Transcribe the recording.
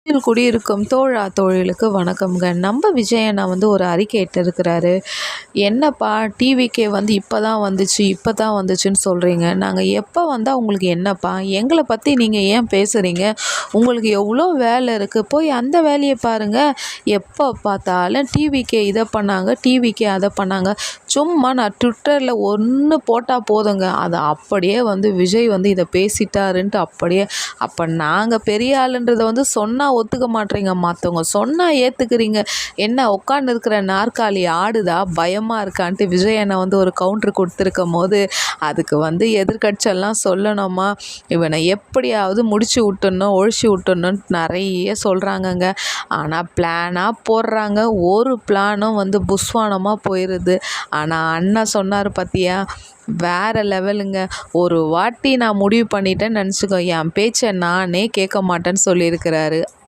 இதில் குடியிருக்கும் தோழா தோழிகளுக்கு வணக்கம்ங்க. நம்ம விஜய் அண்ணா ஒரு அறிக்கை இட்டிருக்கிறாரு. என்னப்பா டிவிக்கே இப்போ தான் வந்துச்சு இப்போ தான் வந்துச்சுன்னு சொல்கிறீங்க. நாங்கள் எப்போ வந்தால் உங்களுக்கு என்னப்பா? எங்களை பற்றி நீங்கள் ஏன் பேசுகிறீங்க? உங்களுக்கு எவ்வளோ வேலை இருக்குது, போய் அந்த வேலையை பாருங்கள். எப்போ பார்த்தாலும் டிவிக்கே இதை பண்ணாங்க, டிவிக்கே அதை பண்ணாங்க. சும்மா நான் ட்விட்டரில் ஒன்று போட்டால் போதுங்க, அது அப்படியே விஜய் இதை பேசிட்டாருன்ட்டு அப்படியே. அப்போ நாங்கள் பெரிய ஆளுன்றதை சொன்னால் ஒத்துக்க மாட்டேறீங்க, மற்றவங்க சொன்னால் ஏற்றுக்கிறீங்க. என்ன உட்காந்து இருக்கிற நாற்காலி ஆடுதா, பயமாக இருக்கான்ட்டு விஜய் அண்ணா ஒரு கவுண்ட்ரு கொடுத்துருக்கும் போது அதுக்கு எதிர்கட்சியெல்லாம் சொல்லணுமா, இவனை எப்படியாவது முடிச்சு விட்டுடணும், ஒழிச்சு விட்டுடணும்னு நிறைய சொல்கிறாங்கங்க. ஆனால் பிளானாக போடுறாங்க, ஒரு பிளானும் புஸ்வானமாக போயிடுது. ஆனால் அண்ணா சொன்னார் பார்த்தியா, வேறு லெவலுங்க. ஒரு வாட்டி நான் முடிவு பண்ணிட்டேன்னு நினச்சிக்கோ, என் பேச்சை நானே கேட்க மாட்டேன்னு சொல்லியிருக்கிறாரு.